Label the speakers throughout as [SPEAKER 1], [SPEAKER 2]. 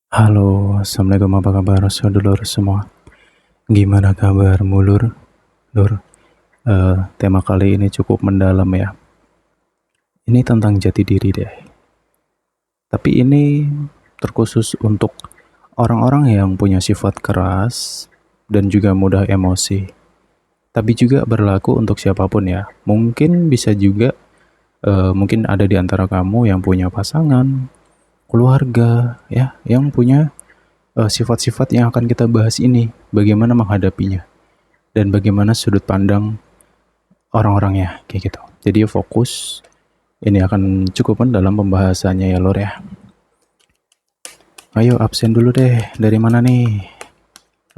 [SPEAKER 1] Halo, Assalamualaikum, apa kabar saudara semua? Gimana kabarmu, Lur? Lur, tema kali ini cukup mendalam ya. Ini tentang jati diri deh. Tapi ini terkhusus untuk orang-orang yang punya sifat keras dan juga mudah emosi. Tapi juga berlaku untuk siapapun ya. Mungkin bisa juga, mungkin ada di antara kamu yang punya pasangan, keluarga, ya, yang punya sifat-sifat yang akan kita bahas ini. Bagaimana menghadapinya dan bagaimana sudut pandang orang-orangnya kayak gitu. Jadi fokus ini akan cukup dalam pembahasannya ya Lor ya. Ayo absen dulu deh. Dari mana nih?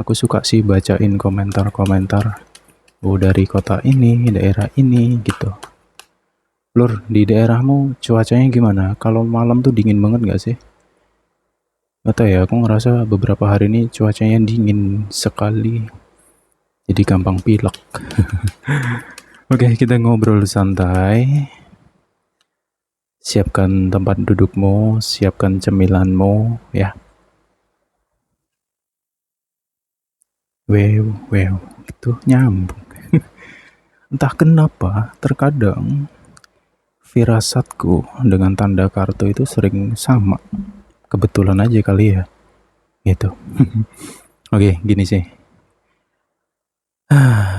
[SPEAKER 1] Aku suka sih bacain komentar-komentar. Oh dari kota ini, daerah ini gitu. Lur, di daerahmu cuacanya gimana? Kalau malam tuh dingin banget gak sih? Gak tau ya, aku ngerasa beberapa hari ini cuacanya dingin sekali. Jadi gampang pilek. Oke, kita ngobrol santai. Siapkan tempat dudukmu, siapkan cemilanmu, ya. Wow, itu nyambung. Entah kenapa, terkadang firasatku dengan tanda kartu itu sering sama. Kebetulan aja kali ya, gitu. Oke, gini sih.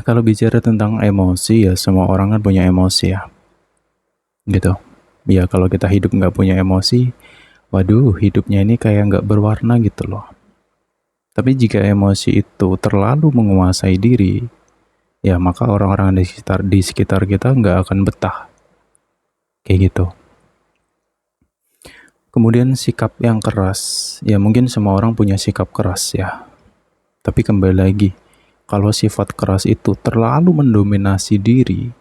[SPEAKER 1] Kalau bicara tentang emosi ya, semua orang kan punya emosi ya, gitu. Ya kalau kita hidup nggak punya emosi, waduh, hidupnya ini kayak nggak berwarna gitu loh. Tapi jika emosi itu terlalu menguasai diri, ya maka orang-orang di sekitar kita nggak akan betah. Kayak gitu. Kemudian sikap yang keras, ya mungkin semua orang punya sikap keras ya. Tapi kembali lagi, kalau sifat keras itu terlalu mendominasi diri,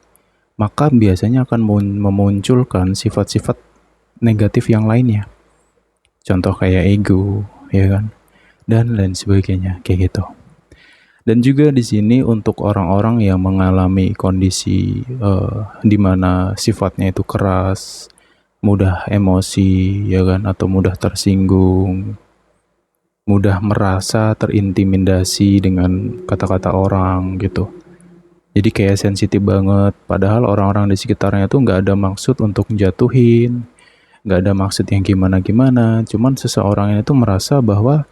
[SPEAKER 1] maka biasanya akan memunculkan sifat-sifat negatif yang lainnya. Contoh kayak ego, ya kan? Dan lain sebagainya, kayak gitu. Dan juga di sini untuk orang-orang yang mengalami kondisi di mana sifatnya itu keras, mudah emosi, ya kan, atau mudah tersinggung, mudah merasa terintimidasi dengan kata-kata orang gitu. Jadi kayak sensitif banget, padahal orang-orang di sekitarnya tuh nggak ada maksud untuk jatuhin, nggak ada maksud yang gimana-gimana, cuman seseorang itu merasa bahwa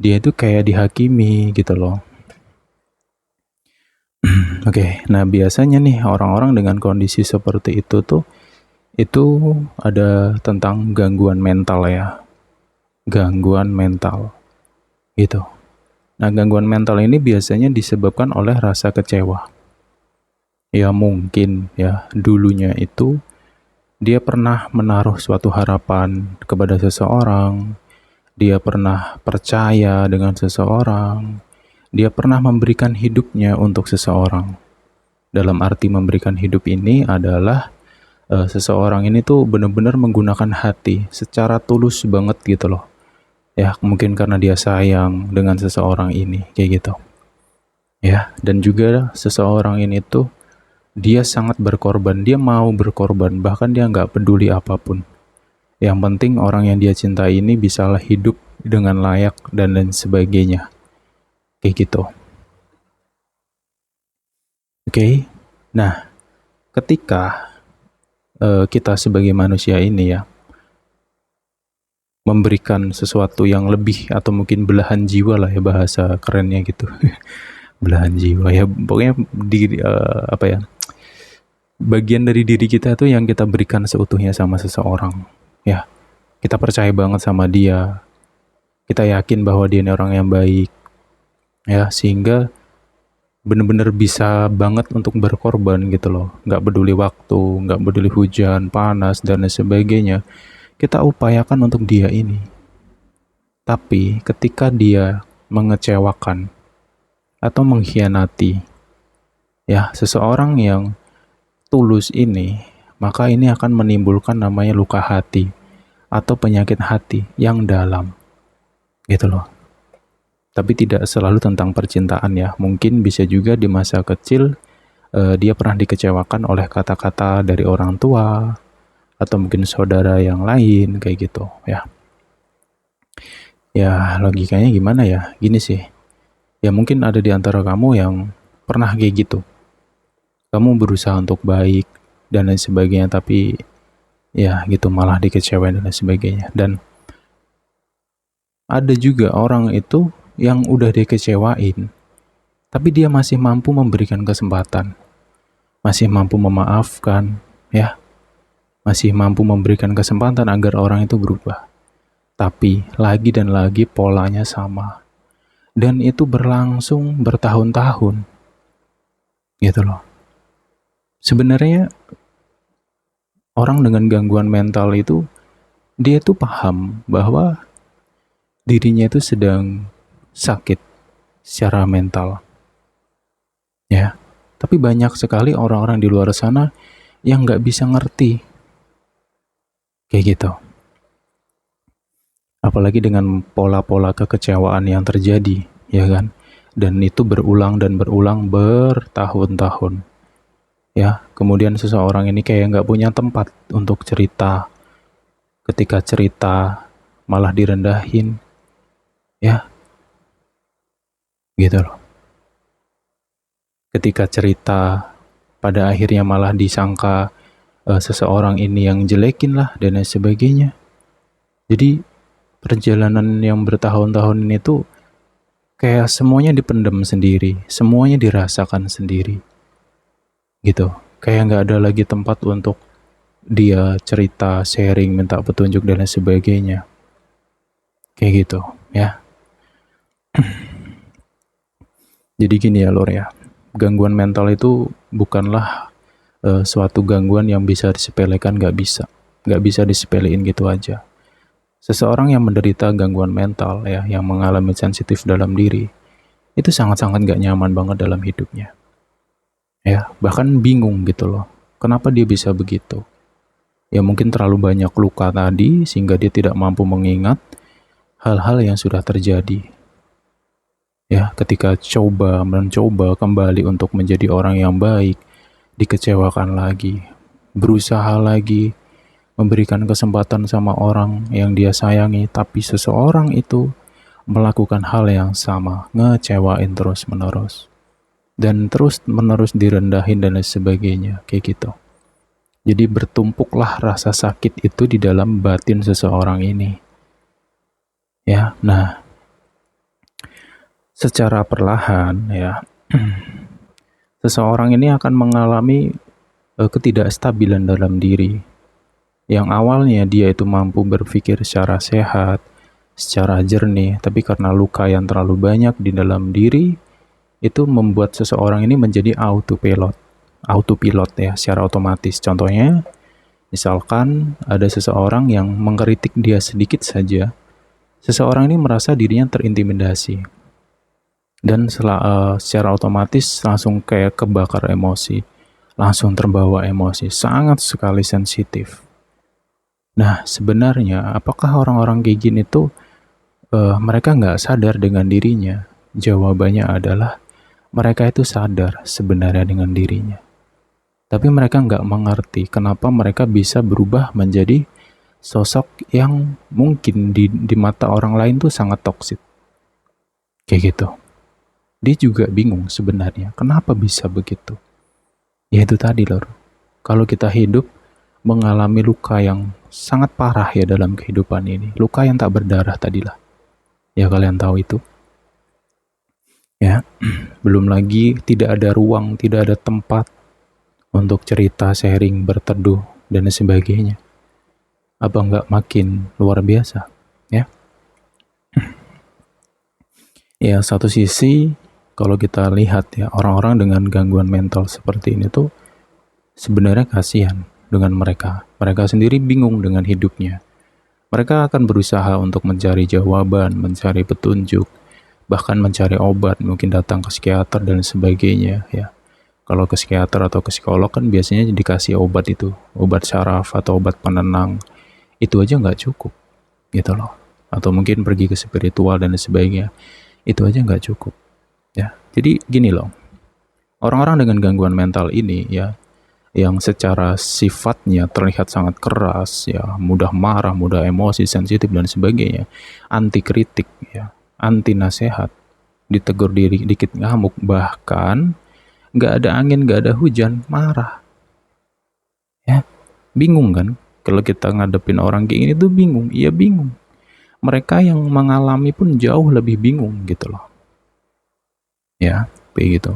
[SPEAKER 1] dia itu kayak dihakimi gitu loh. Oke, nah biasanya nih orang-orang dengan kondisi seperti itu tuh itu ada tentang gangguan mental ya, gangguan mental gitu. Nah gangguan mental ini biasanya disebabkan oleh rasa kecewa. Ya mungkin ya dulunya itu dia pernah menaruh suatu harapan kepada seseorang, dia pernah percaya dengan seseorang, dia pernah memberikan hidupnya untuk seseorang. Dalam arti memberikan hidup ini adalah seseorang ini tuh benar-benar menggunakan hati secara tulus banget gitu loh. Ya mungkin karena dia sayang dengan seseorang ini kayak gitu. Ya dan juga seseorang ini tuh dia sangat berkorban, dia mau berkorban, bahkan dia nggak peduli apapun. Yang penting orang yang dia cintai ini bisalah hidup dengan layak dan lain sebagainya. Kayak gitu. Oke. Nah, ketika kita sebagai manusia ini ya memberikan sesuatu yang lebih atau mungkin belahan jiwa lah ya bahasa kerennya gitu. Belahan jiwa ya pokoknya di apa ya? Bagian dari diri kita tuh yang kita berikan seutuhnya sama seseorang. Ya, kita percaya banget sama dia. Kita yakin bahwa dia ini orang yang baik. Ya, sehingga bener-bener bisa banget untuk berkorban gitu loh. Nggak peduli waktu, nggak peduli hujan, panas, dan lain sebagainya. Kita upayakan untuk dia ini. Tapi ketika dia mengecewakan atau mengkhianati ya seseorang yang tulus ini, maka ini akan menimbulkan namanya luka hati atau penyakit hati yang dalam gitu loh. Tapi tidak selalu tentang percintaan ya, mungkin bisa juga di masa kecil dia pernah dikecewakan oleh kata-kata dari orang tua atau mungkin saudara yang lain kayak gitu ya. Ya logikanya gimana ya? Gini sih, ya mungkin ada di antara kamu yang pernah kayak gitu. Kamu berusaha untuk baik dan lain sebagainya, tapi ya gitu malah dikecewain dan lain sebagainya. Dan ada juga orang itu yang udah dikecewain, tapi dia masih mampu memberikan kesempatan, masih mampu memaafkan, ya, masih mampu memberikan kesempatan agar orang itu berubah. Tapi lagi dan lagi polanya sama. Dan itu berlangsung bertahun-tahun, gitu loh. Sebenarnya orang dengan gangguan mental itu, dia tuh paham bahwa dirinya itu sedang sakit secara mental, ya. Tapi banyak sekali orang-orang di luar sana yang nggak bisa ngerti kayak gitu. Apalagi dengan pola-pola kekecewaan yang terjadi, ya kan? Dan itu berulang dan berulang bertahun-tahun. Ya, kemudian seseorang ini kayak nggak punya tempat untuk cerita. Ketika cerita malah direndahin, ya, gitu loh. Ketika cerita pada akhirnya malah disangka seseorang ini yang jelekin lah dan lain sebagainya. Jadi perjalanan yang bertahun-tahun ini tuh kayak semuanya dipendam sendiri, semuanya dirasakan sendiri, gitu. Kayak nggak ada lagi tempat untuk dia cerita, sharing, minta petunjuk dan lain sebagainya. Kayak gitu, ya. Jadi gini ya Lor ya, gangguan mental itu bukanlah suatu gangguan yang bisa disepelekan, nggak bisa disepelein gitu aja. Seseorang yang menderita gangguan mental ya, yang mengalami sensitif dalam diri, itu sangat-sangat nggak nyaman banget dalam hidupnya. Ya, bahkan bingung gitu loh, kenapa dia bisa begitu. Ya mungkin terlalu banyak luka tadi sehingga dia tidak mampu mengingat hal-hal yang sudah terjadi. Ya, ketika mencoba kembali untuk menjadi orang yang baik, dikecewakan lagi, berusaha lagi, memberikan kesempatan sama orang yang dia sayangi, tapi seseorang itu melakukan hal yang sama, ngecewain terus-menerus. Dan terus-menerus direndahin dan lain sebagainya, kayak gitu. Jadi bertumpuklah rasa sakit itu di dalam batin seseorang ini. Ya, nah, secara perlahan ya, seseorang ini akan mengalami ketidakstabilan dalam diri. Yang awalnya dia itu mampu berpikir secara sehat, secara jernih, tapi karena luka yang terlalu banyak di dalam diri, itu membuat seseorang ini menjadi autopilot ya, secara otomatis. Contohnya, misalkan ada seseorang yang mengkritik dia sedikit saja, seseorang ini merasa dirinya terintimidasi dan secara otomatis langsung kayak kebakar emosi, langsung terbawa emosi, sangat sekali sensitif. Nah, sebenarnya apakah orang-orang kayak gini tuh mereka nggak sadar dengan dirinya? Jawabannya adalah mereka itu sadar sebenarnya dengan dirinya. Tapi mereka nggak mengerti kenapa mereka bisa berubah menjadi sosok yang mungkin di mata orang lain tuh sangat toksik. Kayak gitu. Dia juga bingung sebenarnya kenapa bisa begitu. Ya itu tadi loh. Kalau kita hidup mengalami luka yang sangat parah ya dalam kehidupan ini. Luka yang tak berdarah tadilah. Ya kalian tahu itu. Ya, belum lagi tidak ada ruang, tidak ada tempat untuk cerita, sharing, berteduh, dan sebagainya. Apa nggak makin luar biasa? Ya, ya satu sisi kalau kita lihat ya orang-orang dengan gangguan mental seperti ini tuh sebenarnya kasihan dengan mereka. Mereka sendiri bingung dengan hidupnya. Mereka akan berusaha untuk mencari jawaban, mencari petunjuk, bahkan mencari obat, mungkin datang ke psikiater dan sebagainya ya. Kalau ke psikiater atau ke psikolog kan biasanya dikasih obat itu, obat syaraf atau obat penenang. Itu aja nggak cukup, gitu loh. Atau mungkin pergi ke spiritual dan sebagainya. Itu aja nggak cukup, ya. Jadi gini loh, orang-orang dengan gangguan mental ini ya, yang secara sifatnya terlihat sangat keras, ya, mudah marah, mudah emosi, sensitif dan sebagainya, anti kritik, ya, anti nasihat, ditegur diri dikit ngamuk, bahkan nggak ada angin, nggak ada hujan, marah, ya, bingung kan? Kalau kita ngadepin orang kayak gini tuh bingung, iya bingung. Mereka yang mengalami pun jauh lebih bingung gitu loh, ya, kayak gitu.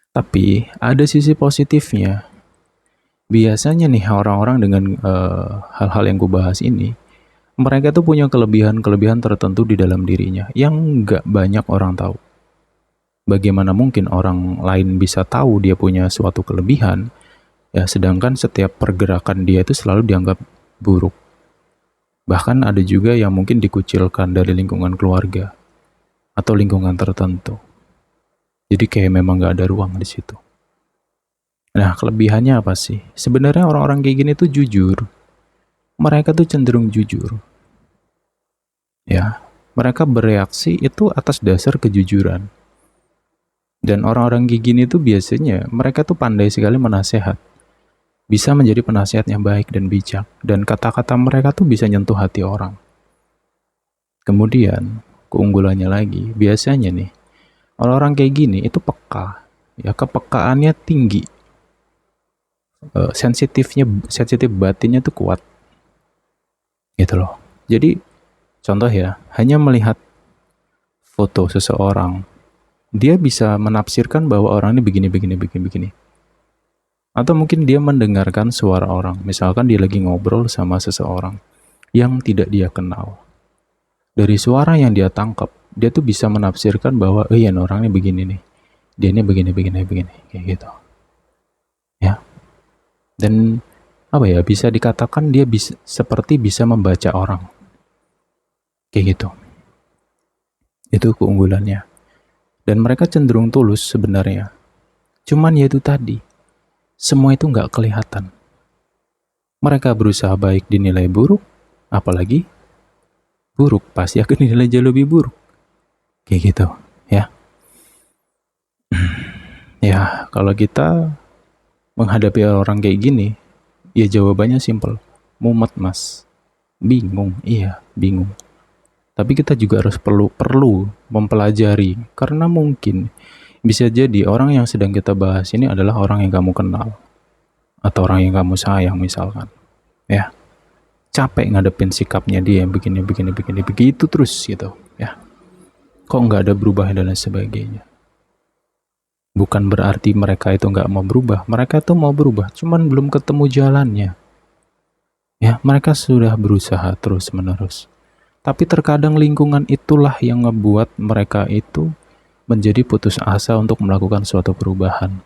[SPEAKER 1] Tapi ada sisi positifnya. Biasanya nih orang-orang dengan hal-hal yang gue bahas ini, mereka tuh punya kelebihan-kelebihan tertentu di dalam dirinya yang nggak banyak orang tahu. Bagaimana mungkin orang lain bisa tahu dia punya suatu kelebihan, ya, sedangkan setiap pergerakan dia itu selalu dianggap buruk. Bahkan ada juga yang mungkin dikucilkan dari lingkungan keluarga atau lingkungan tertentu. Jadi kayak memang nggak ada ruang di situ. Nah, kelebihannya apa sih? Sebenarnya orang-orang kayak gini tuh jujur. Mereka tuh cenderung jujur. Ya, mereka bereaksi itu atas dasar kejujuran. Dan orang-orang kayak gini tuh biasanya mereka tuh pandai sekali menasehat. Bisa menjadi penasehat yang baik dan bijak. Dan kata-kata mereka tuh bisa nyentuh hati orang. Kemudian, keunggulannya lagi, biasanya nih, orang-orang kayak gini itu peka. Ya, kepekaannya tinggi. Sensitif batinnya tuh kuat. Gitu loh. Jadi, contoh ya, hanya melihat foto seseorang, dia bisa menafsirkan bahwa orang ini begini. Atau mungkin dia mendengarkan suara orang, misalkan dia lagi ngobrol sama seseorang yang tidak dia kenal. Dari suara yang dia tangkap, dia tuh bisa menafsirkan bahwa, oh iya, orang ini begini nih, dia ini begini, kayak gitu. Ya, dan apa ya, bisa dikatakan dia seperti bisa membaca orang, kayak gitu. Itu keunggulannya. Dan mereka cenderung tulus sebenarnya. Cuman ya itu tadi, semua itu nggak kelihatan. Mereka berusaha baik dinilai buruk, apalagi buruk pasti akan dinilai jauh lebih buruk. Kayak gitu, ya. Ya, kalau kita menghadapi orang kayak gini, ya jawabannya simpel. Mumet, Mas. Bingung, iya, bingung. Tapi kita juga harus perlu mempelajari, karena mungkin bisa jadi orang yang sedang kita bahas ini adalah orang yang kamu kenal atau orang yang kamu sayang misalkan. Ya, capek ngadepin sikapnya dia yang begini begitu terus gitu, ya. Kok nggak ada berubah dan lain sebagainya. Bukan berarti mereka itu nggak mau berubah, mereka itu mau berubah, cuman belum ketemu jalannya. Ya, mereka sudah berusaha terus menerus. Tapi terkadang lingkungan itulah yang ngebuat mereka itu menjadi putus asa untuk melakukan suatu perubahan.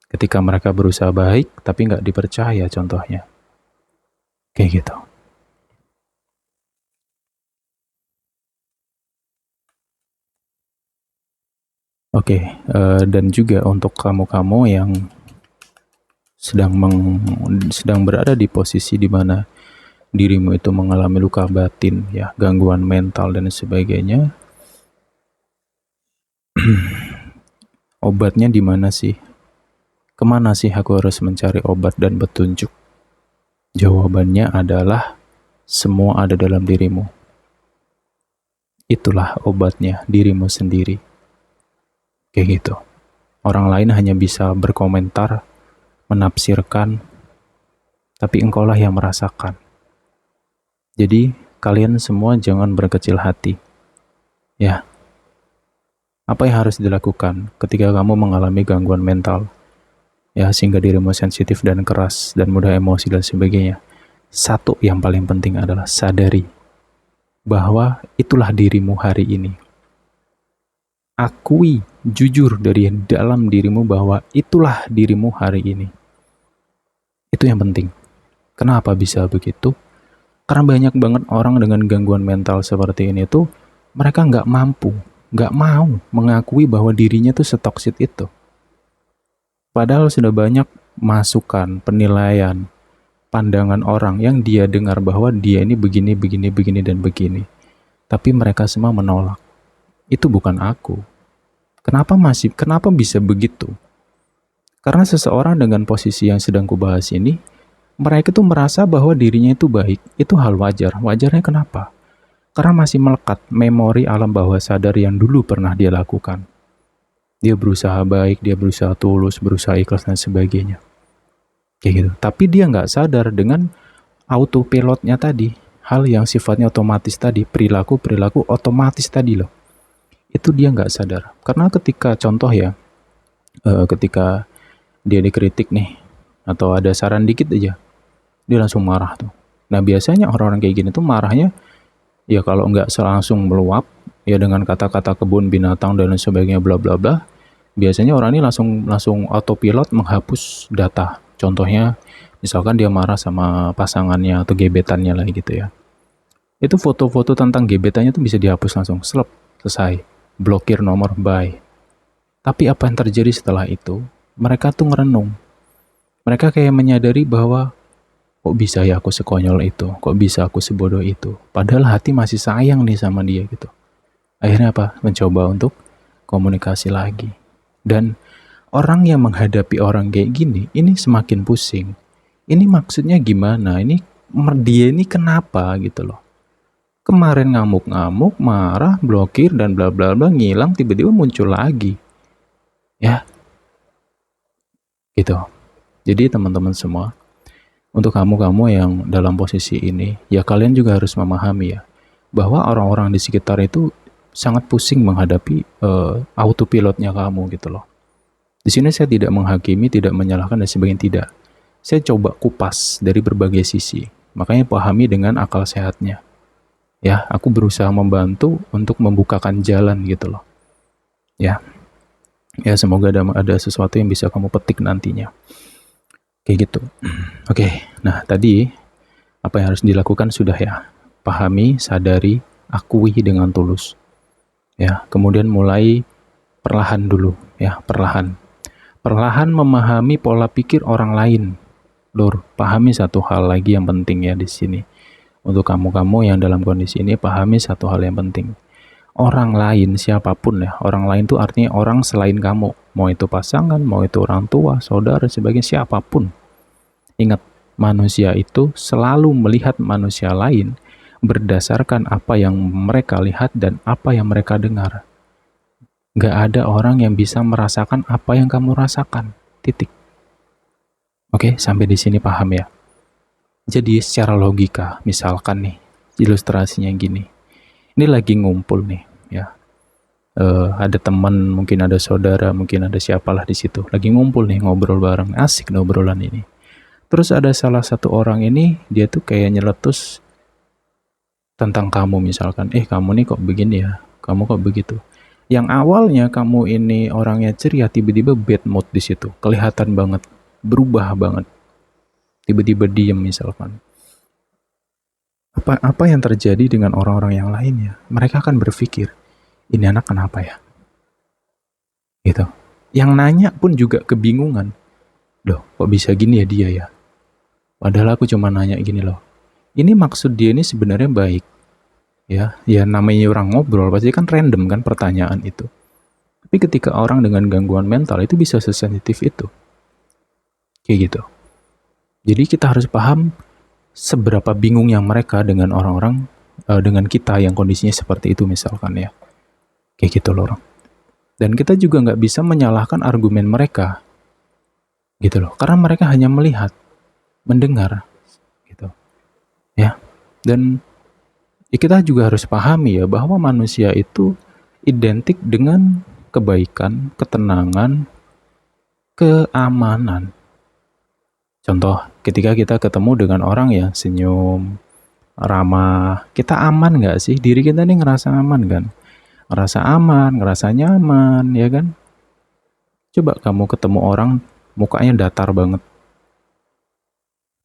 [SPEAKER 1] Ketika mereka berusaha baik, tapi nggak dipercaya contohnya. Kayak gitu. Oke, dan juga untuk kamu-kamu yang sedang berada di posisi di mana dirimu itu mengalami luka batin, ya, gangguan mental dan sebagainya. Obatnya di mana sih? Kemana sih aku harus mencari obat dan petunjuk? Jawabannya adalah semua ada dalam dirimu. Itulah obatnya, dirimu sendiri. Kayak gitu. Orang lain hanya bisa berkomentar, menafsirkan, tapi engkaulah yang merasakan. Jadi, kalian semua jangan berkecil hati. Ya, apa yang harus dilakukan ketika kamu mengalami gangguan mental? Ya, sehingga dirimu sensitif dan keras dan mudah emosi dan sebagainya. Satu yang paling penting adalah sadari bahwa itulah dirimu hari ini. Akui jujur dari dalam dirimu bahwa itulah dirimu hari ini. Itu yang penting. Kenapa bisa begitu? Karena banyak banget orang dengan gangguan mental seperti ini tuh, mereka nggak mampu, nggak mau mengakui bahwa dirinya tuh setoksit itu. Padahal sudah banyak masukan, penilaian, pandangan orang yang dia dengar bahwa dia ini begini, dan begini. Tapi mereka semua menolak. Itu bukan aku. Kenapa bisa begitu? Karena seseorang dengan posisi yang sedang kubahas ini, mereka tuh merasa bahwa dirinya itu baik, itu hal wajar. Wajarnya kenapa? Karena masih melekat memori alam bawah sadar yang dulu pernah dia lakukan. Dia berusaha baik, dia berusaha tulus, berusaha ikhlas dan sebagainya. Kayak gitu. Tapi dia nggak sadar dengan autopilotnya tadi, hal yang sifatnya otomatis tadi, perilaku otomatis tadi loh. Itu dia nggak sadar. Karena ketika contoh ya, ketika dia dikritik nih, atau ada saran dikit aja, dia langsung marah tuh. Nah biasanya orang-orang kayak gini tuh marahnya, ya kalau nggak langsung meluap, ya dengan kata-kata kebun binatang dan lain sebagainya bla bla bla, biasanya orang ini langsung autopilot menghapus data. Contohnya, misalkan dia marah sama pasangannya atau gebetannya lah gitu ya. Itu foto-foto tentang gebetannya tuh bisa dihapus langsung, selesai. Blokir nomor, bye. Tapi apa yang terjadi setelah itu? Mereka tuh ngerenung. Mereka kayak menyadari bahwa kok bisa ya aku sekonyol itu, kok bisa aku sebodoh itu. Padahal hati masih sayang nih sama dia gitu. Akhirnya apa? Mencoba untuk komunikasi lagi. Dan orang yang menghadapi orang kayak gini, ini semakin pusing. Ini maksudnya gimana? Dia ini kenapa gitu loh. Kemarin ngamuk-ngamuk, marah, blokir, dan bla bla bla, ngilang, tiba-tiba muncul lagi. Ya, gitu. Jadi teman-teman semua, untuk kamu-kamu yang dalam posisi ini, ya kalian juga harus memahami ya, bahwa orang-orang di sekitar itu sangat pusing menghadapi autopilotnya kamu gitu loh. Di sini saya tidak menghakimi, tidak menyalahkan dan sebagainya, tidak. Saya coba kupas dari berbagai sisi. Makanya pahami dengan akal sehatnya. Ya, aku berusaha membantu untuk membukakan jalan gitu loh. Ya. Ya, semoga ada sesuatu yang bisa kamu petik nantinya. Kayak gitu. Oke. Nah, tadi apa yang harus dilakukan sudah ya. Pahami, sadari, akui dengan tulus. Ya, kemudian mulai perlahan dulu ya, perlahan. Perlahan memahami pola pikir orang lain. Lur, pahami satu hal lagi yang penting ya di sini. Untuk kamu-kamu yang dalam kondisi ini, pahami satu hal yang penting. Orang lain, siapapun ya, orang lain itu artinya orang selain kamu. Mau itu pasangan, mau itu orang tua, saudara, sebagainya, siapapun. Ingat, manusia itu selalu melihat manusia lain berdasarkan apa yang mereka lihat dan apa yang mereka dengar. Gak ada orang yang bisa merasakan apa yang kamu rasakan. Titik. Oke, sampai di sini paham ya? Jadi secara logika, misalkan nih, ilustrasinya gini. Ini lagi ngumpul nih, ya. Ada teman, mungkin ada saudara, mungkin ada siapalah di situ. Lagi ngumpul nih, ngobrol bareng, asik nih obrolan ini. Terus ada salah satu orang ini, dia tuh kayak nyeletus tentang kamu misalkan. Kamu nih kok begini ya, kamu kok begitu. Yang awalnya kamu ini orangnya ceria, tiba-tiba bad mood di situ. Kelihatan banget, berubah banget. Tiba-tiba diem misalkan. Apa yang terjadi dengan orang-orang yang lainnya? Mereka akan berpikir, ini anak kenapa ya? Gitu. Yang nanya pun juga kebingungan. Loh, kok bisa gini ya dia ya? Padahal aku cuma nanya gini loh. Ini maksud dia ini sebenarnya baik. Ya namanya orang ngobrol pasti kan random kan pertanyaan itu. Tapi ketika orang dengan gangguan mental itu bisa sesensitif itu. Kayak gitu. Jadi kita harus paham seberapa bingungnya mereka dengan orang-orang, dengan kita yang kondisinya seperti itu misalkan ya. Kayak gitu loh orang. Dan kita juga nggak bisa menyalahkan argumen mereka. Gitu loh. Karena mereka hanya melihat, mendengar. Gitu. Ya. Dan kita juga harus pahami ya bahwa manusia itu identik dengan kebaikan, ketenangan, keamanan. Contoh, ketika kita ketemu dengan orang yang senyum, ramah, kita aman gak sih? Diri kita nih ngerasa aman kan? Ngerasa aman, ngerasa nyaman, ya kan? Coba kamu ketemu orang, mukanya datar banget.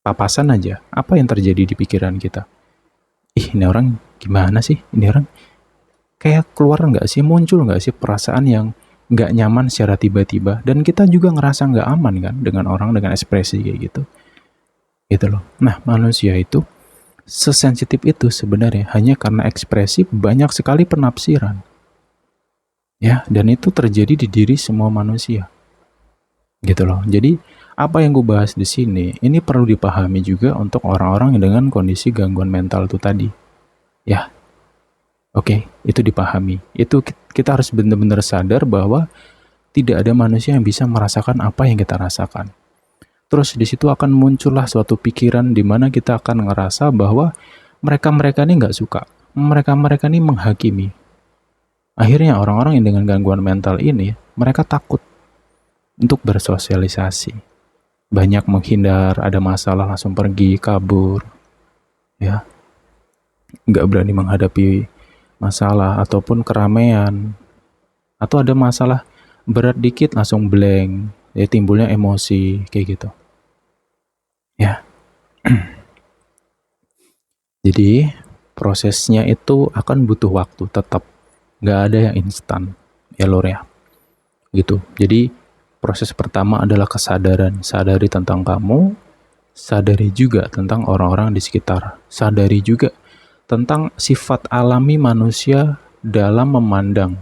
[SPEAKER 1] Papasan aja, apa yang terjadi di pikiran kita? Ini orang gimana sih? Ini orang kayak keluar gak sih? Muncul gak sih perasaan yang gak nyaman secara tiba-tiba, dan kita juga ngerasa gak aman kan dengan orang dengan ekspresi kayak gitu loh. Nah, manusia itu sesensitif itu sebenarnya hanya karena ekspresi banyak sekali penafsiran ya, dan itu terjadi di diri semua manusia. gitu loh. Jadi apa yang gue bahas di sini ini perlu dipahami juga untuk orang-orang dengan kondisi gangguan mental itu tadi. Ya, oke, itu dipahami. Itu kita harus benar-benar sadar bahwa tidak ada manusia yang bisa merasakan apa yang kita rasakan. Terus di situ akan muncullah suatu pikiran di mana kita akan ngerasa bahwa mereka-mereka ini nggak suka. Mereka-mereka ini menghakimi. Akhirnya orang-orang yang dengan gangguan mental ini, mereka takut untuk bersosialisasi. Banyak menghindar, ada masalah langsung pergi, kabur, ya, nggak berani menghadapi masalah ataupun keramaian. Atau ada masalah berat dikit langsung blank, ya timbulnya emosi, kayak gitu. Ya, jadi prosesnya itu akan butuh waktu tetap. Nggak ada yang instan, ya lor ya. Gitu. Jadi proses pertama adalah kesadaran. Sadari tentang kamu, sadari juga tentang orang-orang di sekitar. Sadari juga tentang sifat alami manusia dalam memandang.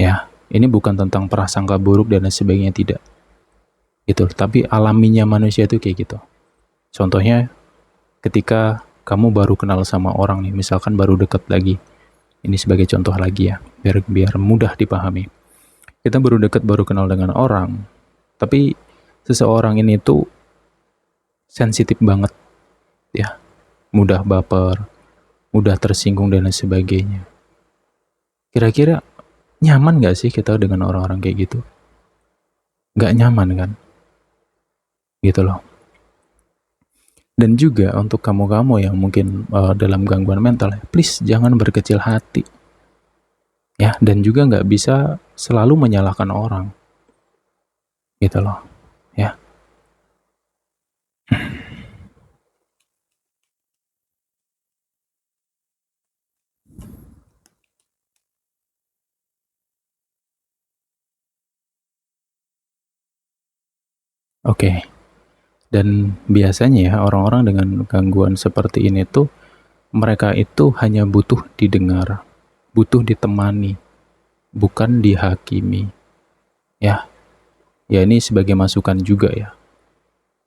[SPEAKER 1] Ya, ini bukan tentang prasangka buruk dan lain sebagainya, tidak. Gitu. Tapi alaminya manusia itu kayak gitu. Contohnya ketika kamu baru kenal sama orang nih, misalkan baru deket lagi. Ini sebagai contoh lagi ya, biar mudah dipahami. Kita baru deket, baru kenal dengan orang, tapi seseorang ini tuh sensitif banget ya, mudah baper, mudah tersinggung dan lain sebagainya. Kira-kira nyaman gak sih kita dengan orang-orang kayak gitu? Gak nyaman kan? Gitu loh. Dan juga untuk kamu-kamu yang mungkin dalam gangguan mental, please jangan berkecil hati. Ya, dan juga nggak bisa selalu menyalahkan orang. Gitu loh. Ya. Oke. Dan biasanya ya orang-orang dengan gangguan seperti ini tuh mereka itu hanya butuh didengar, butuh ditemani, bukan dihakimi. Ya, ya ini sebagai masukan juga ya.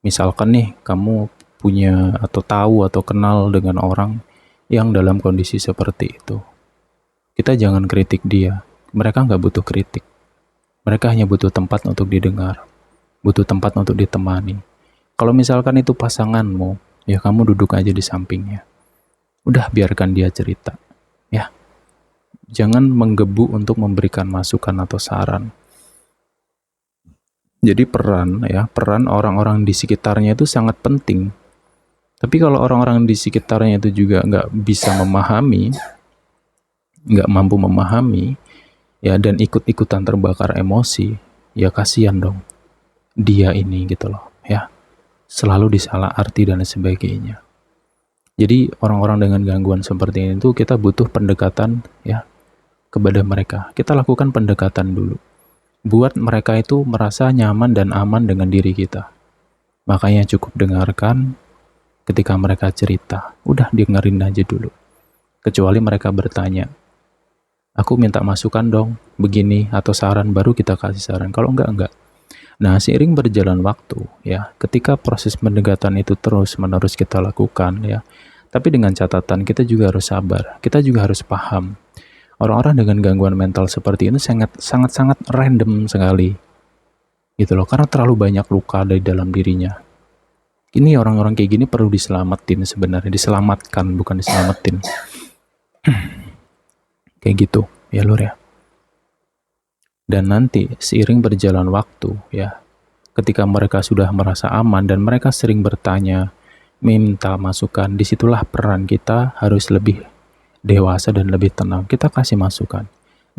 [SPEAKER 1] Misalkan nih kamu punya atau tahu atau kenal dengan orang yang dalam kondisi seperti itu. Kita jangan kritik dia. Mereka nggak butuh kritik. Mereka hanya butuh tempat untuk didengar, butuh tempat untuk ditemani. Kalau misalkan itu pasanganmu, ya kamu duduk aja di sampingnya. Udah biarkan dia cerita. Ya, jangan menggebu untuk memberikan masukan atau saran. Jadi peran orang-orang di sekitarnya itu sangat penting. Tapi kalau orang-orang di sekitarnya itu juga nggak bisa memahami, nggak mampu memahami, ya dan ikut-ikutan terbakar emosi, ya kasihan dong. Dia ini gitu loh, ya. Selalu disalah arti dan sebagainya. Jadi orang-orang dengan gangguan seperti ini tuh kita butuh pendekatan ya kepada mereka. Kita lakukan pendekatan dulu. Buat mereka itu merasa nyaman dan aman dengan diri kita. Makanya cukup dengarkan ketika mereka cerita. Udah dengerin aja dulu. Kecuali mereka bertanya, aku minta masukan dong, begini, atau saran, baru kita kasih saran. Kalau enggak. Nah, seiring berjalan waktu, ya, ketika proses pendekatan itu terus-menerus kita lakukan, ya, tapi dengan catatan kita juga harus sabar, kita juga harus paham. Orang-orang dengan gangguan mental seperti ini sangat random sekali, gitu loh, karena terlalu banyak luka dari dalam dirinya. Ini orang-orang kayak gini perlu diselamatin sebenarnya, diselamatkan bukan diselamatin. Kayak gitu, ya lur ya. Dan nanti seiring berjalan waktu ya, ketika mereka sudah merasa aman dan mereka sering bertanya, minta masukan, disitulah peran kita harus lebih dewasa dan lebih tenang. Kita kasih masukan.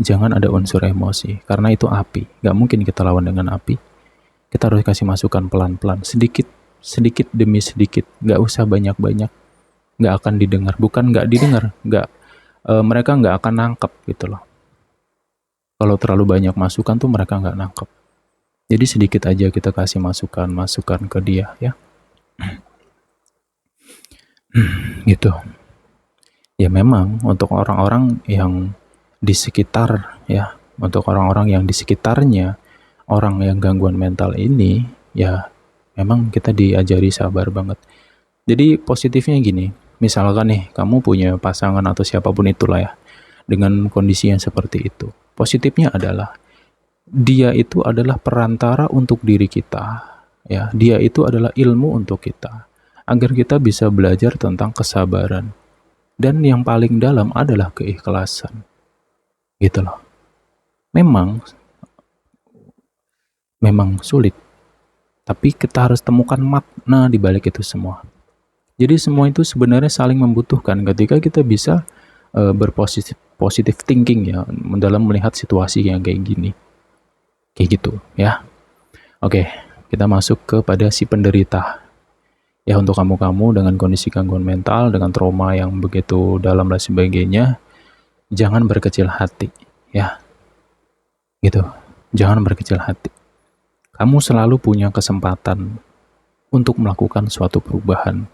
[SPEAKER 1] Jangan ada unsur emosi, karena itu api. Gak mungkin kita lawan dengan api. Kita harus kasih masukan pelan-pelan, sedikit demi sedikit. Gak usah banyak-banyak. Gak akan didengar. Bukan gak didengar, mereka gak akan nangkep gitu loh. Kalau terlalu banyak masukan tuh mereka nggak nangkep. Jadi sedikit aja kita kasih masukan ke dia ya. Gitu. Ya memang untuk orang-orang yang di sekitar ya, untuk orang-orang yang di sekitarnya orang yang gangguan mental ini, ya memang kita diajari sabar banget. Jadi positifnya gini, misalkan nih kamu punya pasangan atau siapapun itulah ya, dengan kondisi yang seperti itu. Positifnya adalah dia itu adalah perantara untuk diri kita. Ya, dia itu adalah ilmu untuk kita agar kita bisa belajar tentang kesabaran. Dan yang paling dalam adalah keikhlasan. Gitu loh. Memang sulit, tapi kita harus temukan makna di balik itu semua. Jadi semua itu sebenarnya saling membutuhkan ketika kita bisa berpositif thinking ya dalam melihat situasi yang kayak gini. Kayak gitu ya. Oke, kita masuk kepada si penderita. Ya, untuk kamu-kamu dengan kondisi gangguan mental, dengan trauma yang begitu dalam dan sebagainya, jangan berkecil hati ya. Gitu. Jangan berkecil hati. Kamu selalu punya kesempatan untuk melakukan suatu perubahan.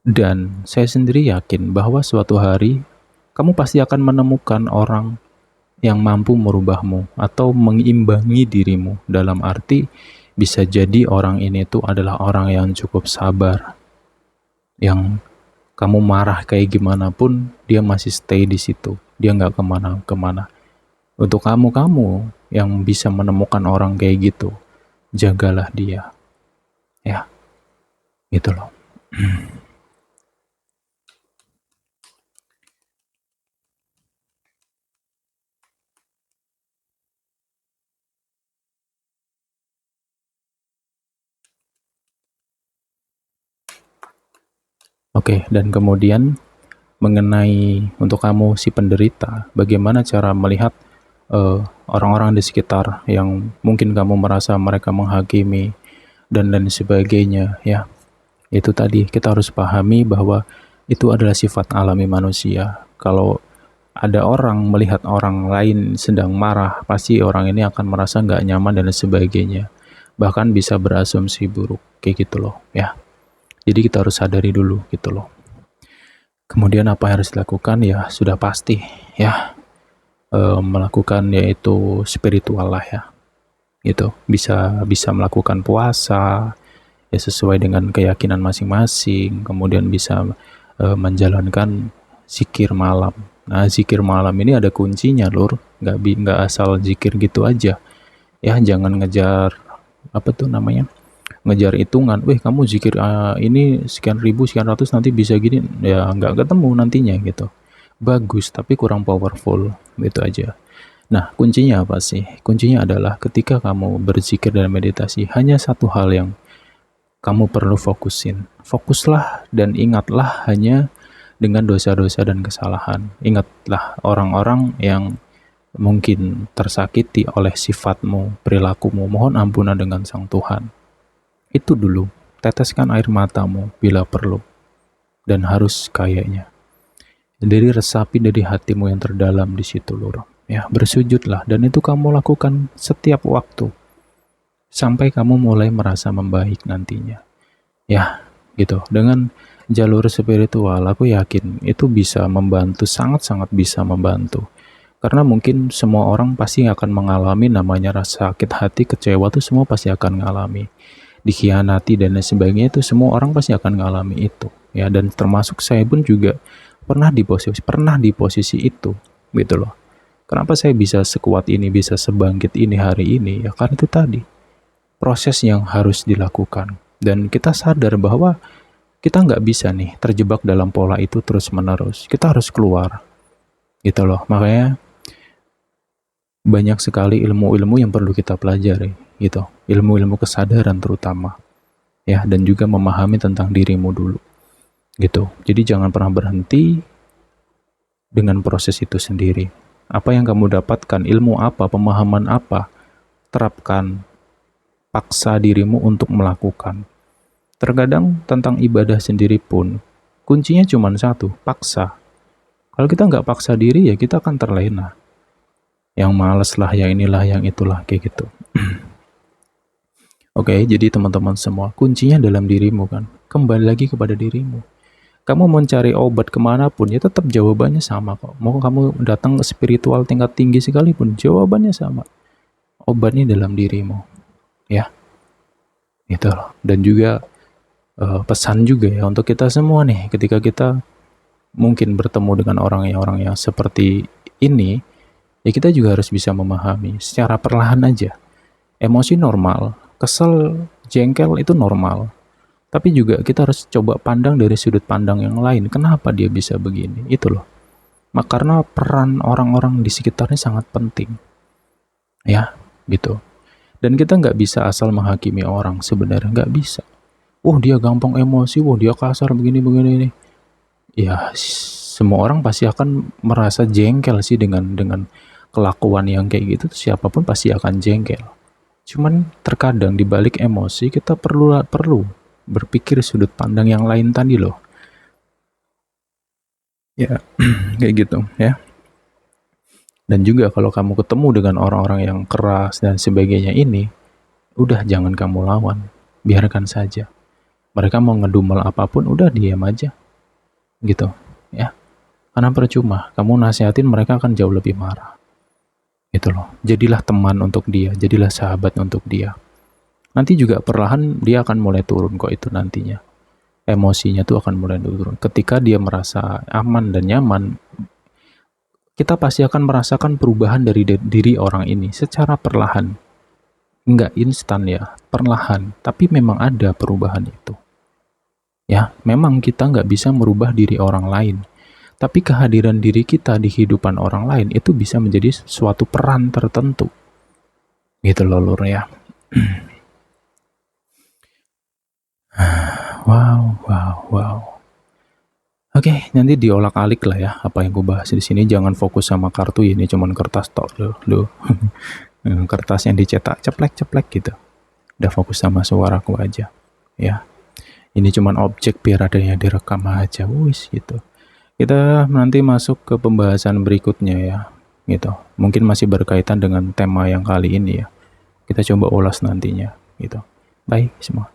[SPEAKER 1] Dan saya sendiri yakin bahwa suatu hari kamu pasti akan menemukan orang yang mampu merubahmu atau mengimbangi dirimu. Dalam arti bisa jadi orang ini tuh adalah orang yang cukup sabar, yang kamu marah kayak gimana pun dia masih stay di situ, dia nggak kemana-kemana. Untuk kamu yang bisa menemukan orang kayak gitu, jagalah dia ya, gitu loh. Oke, dan kemudian mengenai untuk kamu si penderita, bagaimana cara melihat orang-orang di sekitar yang mungkin kamu merasa mereka menghakimi dan lain sebagainya ya. Itu tadi kita harus pahami bahwa itu adalah sifat alami manusia. Kalau ada orang melihat orang lain sedang marah, pasti orang ini akan merasa nggak nyaman dan sebagainya. Bahkan bisa berasumsi buruk kayak gitu loh ya. Jadi kita harus sadari dulu gitu loh. Kemudian apa yang harus dilakukan ya sudah pasti ya, melakukan yaitu spiritual lah ya. Gitu. Bisa melakukan puasa ya sesuai dengan keyakinan masing-masing, kemudian bisa menjalankan zikir malam. Nah, zikir malam ini ada kuncinya, Lur. Nggak asal zikir gitu aja. Ya, jangan ngejar apa tuh namanya? Ngejar hitungan. Wih, kamu zikir ini sekian ribu, sekian ratus nanti bisa gini. Ya, nggak ketemu nantinya gitu. Bagus, tapi kurang powerful. Gitu aja. Nah, kuncinya apa sih? Kuncinya adalah ketika kamu berzikir dan meditasi, hanya satu hal yang kamu perlu fokusin. Fokuslah dan ingatlah hanya dengan dosa-dosa dan kesalahan. Ingatlah orang-orang yang mungkin tersakiti oleh sifatmu, perilakumu. Mohon ampunan dengan Sang Tuhan. Itu dulu. Teteskan air matamu bila perlu. Dan harus kayaknya. Dari resapi dari hatimu yang terdalam di situ, Lur. Ya, bersujudlah. Dan itu kamu lakukan setiap waktu. Sampai kamu mulai merasa membaik nantinya. Ya, gitu. Dengan jalur spiritual, aku yakin itu bisa membantu, sangat-sangat bisa membantu. Karena mungkin semua orang pasti akan mengalami namanya rasa sakit hati, kecewa itu semua pasti akan mengalami. Dikhianati dan lain sebagainya itu semua orang pasti akan mengalami itu. Ya, dan termasuk saya pun juga pernah di posisi itu, gitu loh. Kenapa saya bisa sekuat ini, bisa sebangkit ini hari ini? Ya karena itu tadi, proses yang harus dilakukan. Dan kita sadar bahwa kita nggak bisa nih terjebak dalam pola itu terus menerus. Kita harus keluar, gitu loh. Makanya banyak sekali ilmu-ilmu yang perlu kita pelajari, gitu. Ilmu-ilmu kesadaran terutama, ya. Dan juga memahami tentang dirimu dulu, gitu. Jadi jangan pernah berhenti dengan proses itu sendiri. Apa yang kamu dapatkan, ilmu apa, pemahaman apa, terapkan. Paksa dirimu untuk melakukan. Terkadang tentang ibadah sendiri pun, kuncinya cuma satu, paksa. Kalau kita nggak paksa diri, ya kita akan terlena. Yang males lah, yang inilah, yang itulah, kayak gitu. Oke, jadi teman-teman semua, kuncinya dalam dirimu kan. Kembali lagi kepada dirimu. Kamu mau cari obat kemanapun, ya tetap jawabannya sama kok. Mau kamu datang ke spiritual tingkat tinggi sekalipun, jawabannya sama. obatnya dalam dirimu, ya. Itu loh. Dan juga pesan juga ya untuk kita semua nih, ketika kita mungkin bertemu dengan orang yang seperti ini, ya kita juga harus bisa memahami secara perlahan aja. Emosi normal, kesel, jengkel itu normal. Tapi juga kita harus coba pandang dari sudut pandang yang lain. Kenapa dia bisa begini? Itu loh. Karena peran orang-orang di sekitarnya sangat penting. Ya, gitu. Dan kita nggak bisa asal menghakimi orang sebenarnya. Nggak bisa. Dia gampang emosi, dia kasar begini-begini ini. Ya, semua orang pasti akan merasa jengkel sih dengan kelakuan yang kayak gitu. Siapapun pasti akan jengkel. Cuman terkadang di balik emosi kita perlu berpikir sudut pandang yang lain tadi loh. Ya, kayak gitu ya. Dan juga kalau kamu ketemu dengan orang-orang yang keras dan sebagainya ini, udah jangan kamu lawan. Biarkan saja. Mereka mau ngedumel apapun, udah diam aja. Gitu ya. Karena percuma, kamu nasihatin mereka akan jauh lebih marah. Gitu loh. Jadilah teman untuk dia, jadilah sahabat untuk dia. Nanti juga perlahan dia akan mulai turun kok itu nantinya. Emosinya tuh akan mulai turun. Ketika dia merasa aman dan nyaman, kita pasti akan merasakan perubahan dari diri orang ini secara perlahan. Nggak instan ya, perlahan. Tapi memang ada perubahan itu. Ya, memang kita nggak bisa merubah diri orang lain. Tapi kehadiran diri kita di kehidupan orang lain itu bisa menjadi suatu peran tertentu. Gitu loh Lur ya. Wow. Oke, nanti diolak-alik lah ya apa yang gue bahas di sini. Jangan fokus sama kartu ini, cuman kertas tok loh. Kertas yang dicetak ceplek-ceplek gitu. Udah fokus sama suaraku aja, ya. Ini cuman objek biar ada yang direkam aja, wis gitu. Kita nanti masuk ke pembahasan berikutnya ya, gitu. Mungkin masih berkaitan dengan tema yang kali ini ya. Kita coba ulas nantinya, gitu. Bye semua.